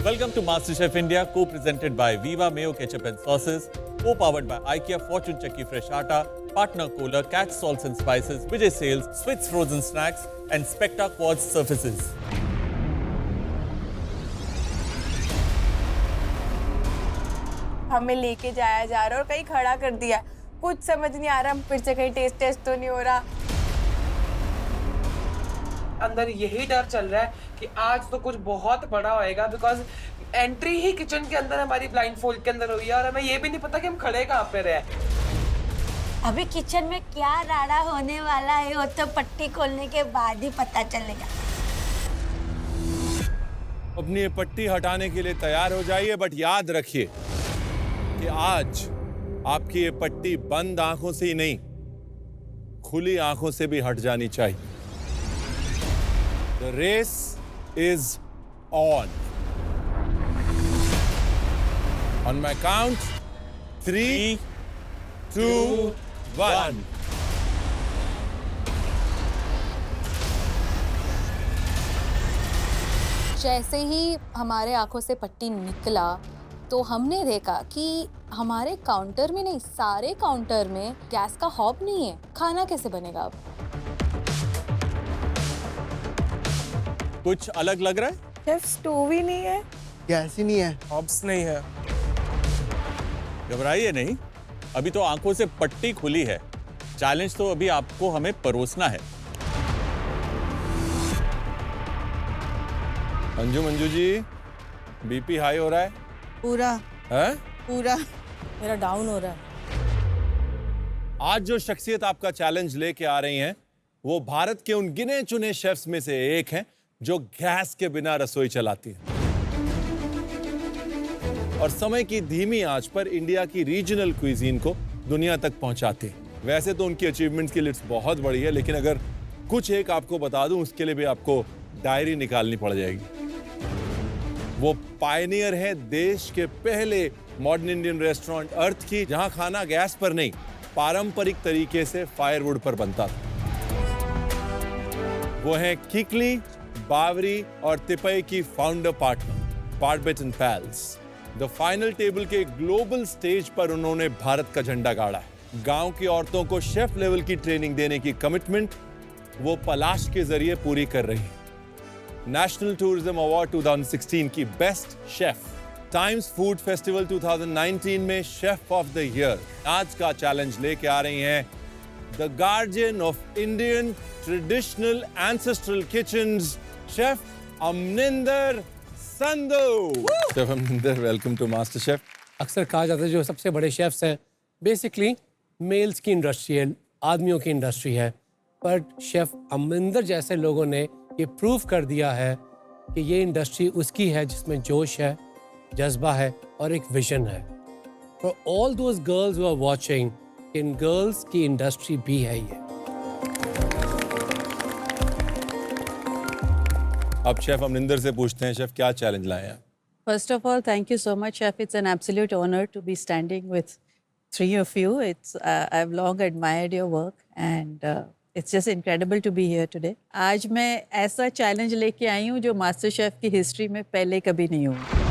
Welcome to MasterChef India, co-presented by Viva Mayo Ketchup and Sauces, co-powered by IKEA Fortune Chakki Fresh Atta, Partner Kohler, Catch Salts and Spices, Vijay Sales, Switz Frozen Snacks, and Spectra Quartz Surfaces. हमें लेके जाया जा रहा है और कहीं खड़ा कर दिया, कुछ समझ नहीं आ रहा, हम फिर से कहीं टेस्ट तो नहीं हो रहा। अंदर यही डर चल रहा है कि आज तो कुछ बहुत बड़ा होएगा, बिकॉज एंट्री ही किचन के अंदर हमारी ब्लाइंड फोल्ड के अंदर हुई है और हमें ये भी नहीं पता कि हम खड़े कहाँ पे रहे। अभी किचन में क्या राड़ा होने वाला है वो तो पट्टी खोलने के बाद ही पता चलेगा। अपनी ये पट्टी हटाने के लिए तैयार हो जाइए, बट याद रखिए कि आज आपकी ये पट्टी बंद आंखों से ही नहीं, खुली आंखों से भी हट जानी चाहिए। The race is on. On my count, 3, 2, 1. जैसे ही हमारे आंखों से पट्टी निकला तो हमने देखा कि हमारे काउंटर में नहीं, सारे काउंटर में गैस का हॉब नहीं है। खाना कैसे बनेगा अब? कुछ अलग लग रहा है? शेफ स्टोव ही नहीं है, गैस ही नहीं है, हॉब्स नहीं है। घबराइए नहीं, अभी तो आंखों से पट्टी खुली है। चैलेंज तो अभी आपको हमें परोसना है। मंजू जी, बीपी हाई हो रहा है? पूरा है? पूरा मेरा डाउन हो रहा है। आज जो शख्सियत आपका चैलेंज लेके आ रही हैं, वो भारत के उन गिने चुने शेफ्स में से एक हैं जो गैस के बिना रसोई चलाती हैं और समय की धीमी आंच पर इंडिया की रीजनल क्विजीन को दुनिया तक पहुंचाती हैं। वैसे तो उनकी अचीवमेंट्स की लिस्ट बहुत बड़ी है, लेकिन अगर कुछ एक आपको बता दूं, उसके लिए भी आपको डायरी निकालनी पड़ जाएगी। वो पायनियर है देश के पहले मॉडर्न इंडियन रेस्टोरेंट अर्थ की, जहां खाना गैस पर नहीं, पारंपरिक तरीके से फायरवुड पर बनता था। वो हैं किकली, बावरी और तिपई की फाउंडर पार्टनर पार्बेट एंड पैल्स। द फाइनल टेबल के ग्लोबल स्टेज पर उन्होंने भारत का झंडा गाड़ा है। गांव की औरतों को शेफ लेवल की ट्रेनिंग देने की कमिटमेंट वो पलाश के जरिए पूरी कर रही है। नेशनल टूरिज्म अवार्ड 2016 की best chef, times food festival 2019 में शेफ ऑफ द ईयर। आज का चैलेंज लेके आ रही हैं the guardian of Indian traditional ancestral kitchens, chef Amninder Sandhu. Chef Amninder, welcome to MasterChef. अक्सर कहा जाता है जो सबसे बड़े शेफ्स हैं बेसिकली मेल्स की इंडस्ट्री है, आदमियों की इंडस्ट्री है, पर शेफ अमरिंदर जैसे लोगों ने ये प्रूव कर दिया है कि ये इंडस्ट्री उसकी है जिसमें जोश है, जज्बा है और एक विजन है। For all those girls who are watching, इन गर्ल्स की इंडस्ट्री भी है ये। अब शेफ अमरिंदर से पूछते हैं, शेफ क्या चैलेंज लाए हैं? First of all, thank you so much, Chef. It's an absolute honor to be standing with three of you. I've long admired your work and it's just incredible to be here today. आज मैं ऐसा challenge लेके आई हूँ जो master chef की history में पहले कभी नहीं हुआ।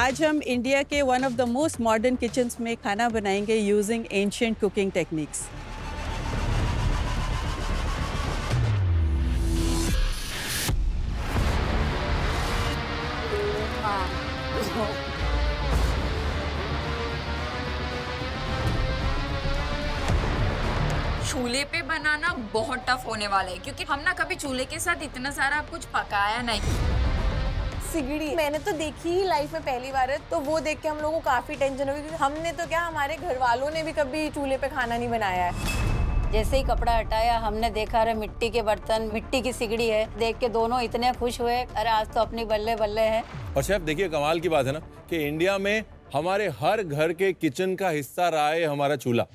आज हम इंडिया के one of the most modern kitchens में खाना बनाएंगे यूजिंग एंशिएंट कुकिंग टेक्निक्स। चूल्हे पे बनाना बहुत टफ होने वाला है क्योंकि हम ना कभी चूल्हे के साथ इतना सारा कुछ पकाया नहीं। सिगड़ी मैंने तो देखी ही लाइफ में पहली बार है, तो वो देख के हम लोगों को काफी टेंशन हो गई क्योंकि हमने तो क्या, हमारे घर वालों ने भी कभी चूल्हे पे खाना नहीं बनाया है। जैसे ही कपड़ा हटाया हमने देखा अरे मिट्टी के बर्तन, मिट्टी की सिगड़ी है, देख के दोनों इतने खुश हुए, अरे आज तो अपनी बल्ले बल्ले है। और शेफ देखिए कमाल की बात है ना कि इंडिया में हमारे हर घर के किचन का हिस्सा रहा है हमारा चूल्हा।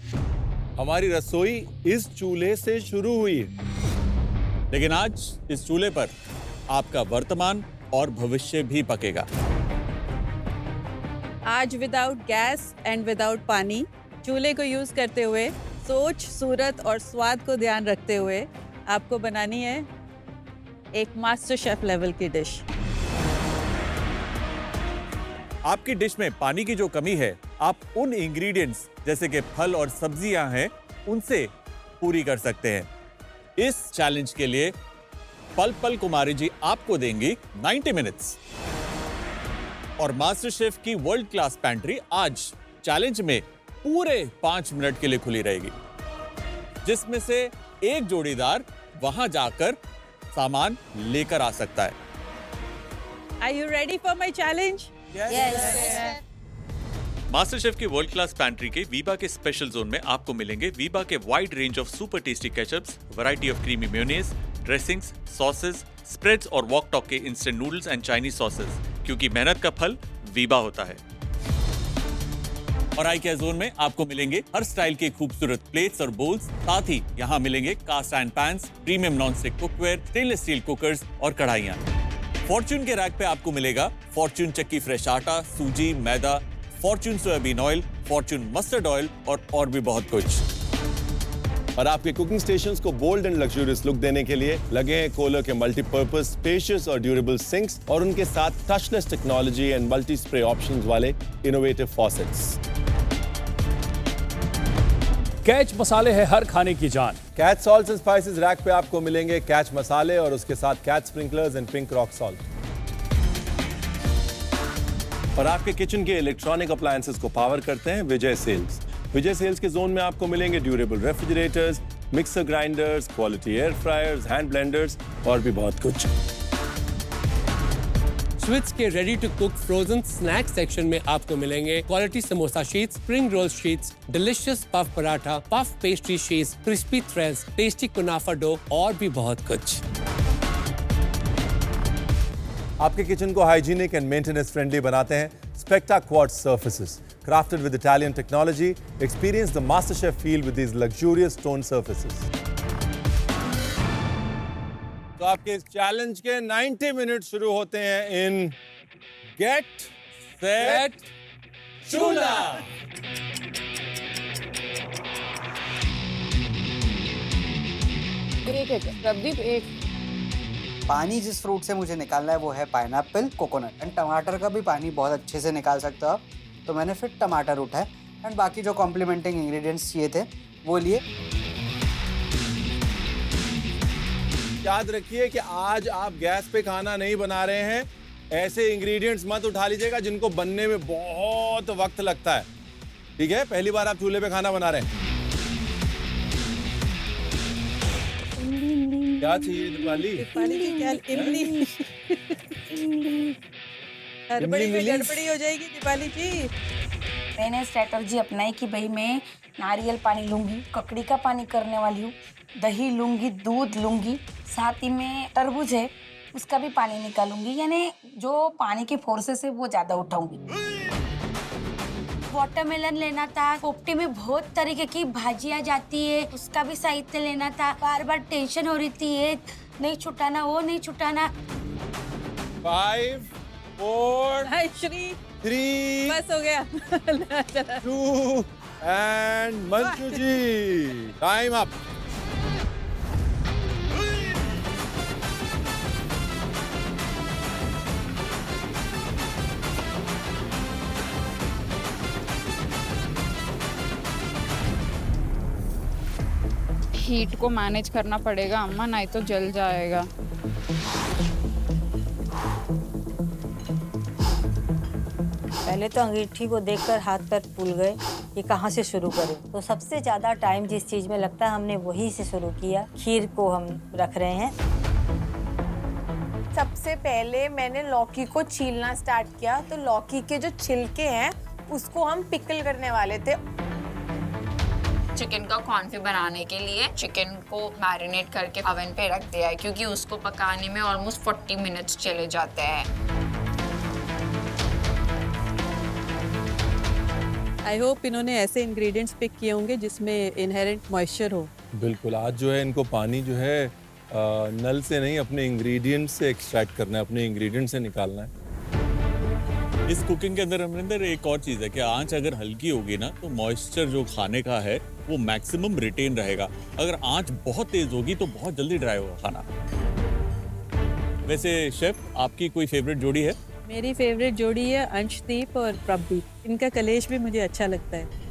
हमारी रसोई इस चूल्हे से शुरू हुई है। लेकिन आज इस चूल्हे पर आपका वर्तमान और भविष्य भी पकेगा। आज विदाउट गैस एंड विदाउट पानी चूल्हे को यूज़ करते हुए सोच, सूरत और स्वाद को ध्यान रखते हुए आपको बनानी है एक मास्टर शेफ लेवल की डिश। आपकी डिश में पानी की जो कमी है, आप उन इंग्रेडिएंट्स जैसे कि फल और सब्जियां हैं, उनसे पूरी कर सकते हैं। इस चैलेंज के लिए पल पल कुमारी जी आपको देंगी 90 मिनट्स और मास्टर शेफ की वर्ल्ड क्लास पैंट्री आज चैलेंज में पूरे 5 मिनट के लिए खुली रहेगी, जिसमें से एक जोड़ीदार वहां जाकर सामान लेकर आ सकता है। Are you ready for my challenge? Master chef की वर्ल्ड क्लास पैंट्री के वीबा के स्पेशल जोन में आपको मिलेंगे वीबा के wide range of super tasty ketchups, variety of creamy mayonnaise, dressings, sauces, spreads और वॉक टॉक के instant noodles and Chinese sauces, क्योंकि मेहनत का फल वीबा होता है। और IKEA जोन में आपको मिलेंगे हर स्टाइल के खूबसूरत प्लेट्स और बोल्स, साथ ही यहाँ मिलेंगे cast iron pans, premium non stick cookware, stainless steel cookers और कढ़ाइयाँ। फॉर्च्यून के रैक पे आपको मिलेगा फॉर्च्यून चक्की फ्रेश आटा, सूजी, मैदा, Fortune soyabean oil, Fortune mustard oil और भी बहुत कुछ। और आपके कुकिंग स्टेशंस को बोल्ड एंड लग्जरियस लुक देने के लिए लगे हैं कोलर के मल्टीपर्पज स्पेशियस और ड्यूरेबल सिंक्स और उनके साथ touchless technology and multi spray options वाले इनोवेटिव फॉसेट्स। कैच मसाले है हर खाने की जान। Catch salts and spices rack पे आपको मिलेंगे कैच मसाले और उसके साथ Catch sprinklers and pink rock salt. और आपके किचन के इलेक्ट्रॉनिक अप्लायंसेस को पावर करते हैं विजय सेल्स। विजय सेल्स के जोन में आपको मिलेंगे durable refrigerators, mixer grinders, quality air fryers, hand blenders और भी बहुत कुछ। स्विट्स के ready to cook frozen snack section में आपको मिलेंगे quality samosa sheets, spring roll sheets, delicious puff paratha, puff pastry sheets, crispy threads, tasty kunafa dough और भी बहुत कुछ। आपके किचन को हाइजीनिक एंड मेंटेनेंस फ्रेंडली बनाते हैं Specta quartz surfaces. Crafted with Italian technology, experience the MasterChef feel with these luxurious stone surfaces. तो आपके इस चैलेंज के 90 मिनट शुरू होते हैं इन गेट सेट चूल्हा। प्रदीप एक पानी जिस फ्रूट से मुझे निकालना है वो है पाइनएप्पल, कोकोनट एंड टमाटर का भी पानी बहुत अच्छे से निकाल सकते हो आप, तो मैंने फिर टमाटर उठाए एंड बाकी जो कॉम्प्लीमेंटिंग इंग्रेडिएंट्स चाहिए थे वो लिए। याद रखिए कि आज आप गैस पे खाना नहीं बना रहे हैं, ऐसे इंग्रेडिएंट्स मत उठा लीजिएगा जिनको बनने में बहुत वक्त लगता है, ठीक है? पहली बार आप चूल्हे पे खाना बना रहे हैं। क्या चाहिए दीपाली? दीपाली की क्या इमली गड़बड़ी में गड़बड़ी हो जाएगी दीपाली जी। मैंने स्ट्रेटर्जी अपनाई कि भाई मैं नारियल पानी लूंगी, ककड़ी का पानी करने वाली हूँ, दही लूंगी, दूध लूंगी, साथ ही में तरबूज है उसका भी पानी निकालूंगी, यानी जो पानी के फोर्सेस है वो ज्यादा उठाऊंगी। वाटरमेलन लेना था, पोपटी में बहुत तरीके की भाजियाँ जाती है, उसका भी साहित्य लेना था। बार बार टेंशन हो रही थी, ये नहीं छुटाना वो नहीं छुटाना। 5 4 हाय श्री 3 बस हो गया 2 and Manju ji time up. Heat को मैनेज करना पड़ेगा अम्मा, नहीं तो जल जाएगा। पहले तो अंगीठी को देखकर हाथ पैर फूल गए, ये कहाँ से शुरू करें। तो सबसे ज़्यादा टाइम जिस चीज़ में लगता है हमने वही से शुरू किया। खीर को हम रख रहे हैं। सबसे पहले मैंने लौकी को छीलना स्टार्ट किया, तो लौकी के जो छिलके हैं उसको हम पिकल करने वाले थे। चिकन का कॉन्फी बनाने के लिए चिकन को मैरिनेट करके ओवन पे रख दिया है, क्योंकि उसको पकाने में ऑलमोस्ट 40 मिनट्स चले जाते हैं। आई होप इन्होंने ऐसे इंग्रेडिएंट्स पिक किए होंगे जिसमें इनहेरेंट मॉइस्चर हो। बिल्कुल, आज जो है इनको पानी जो है नल से नहीं अपने इंग्रेडिएंट से एक्सट्रैक्ट करना है, अपने इंग्रेडिएंट से निकालना है। इस कुकिंग के अंदर अमरिंदर एक और चीज़ है कि आंच अगर हल्की होगी ना तो मॉइस्चर जो खाने का है वो मैक्सिमम रिटेन रहेगा। अगर आंच बहुत तेज होगी तो बहुत जल्दी ड्राई होगा खाना। वैसे शेफ, आपकी कोई फेवरेट जोड़ी है? मेरी फेवरेट जोड़ी है अंशदीप और प्रभदीप। इनका कलेश भी मुझे अच्छा लगता है।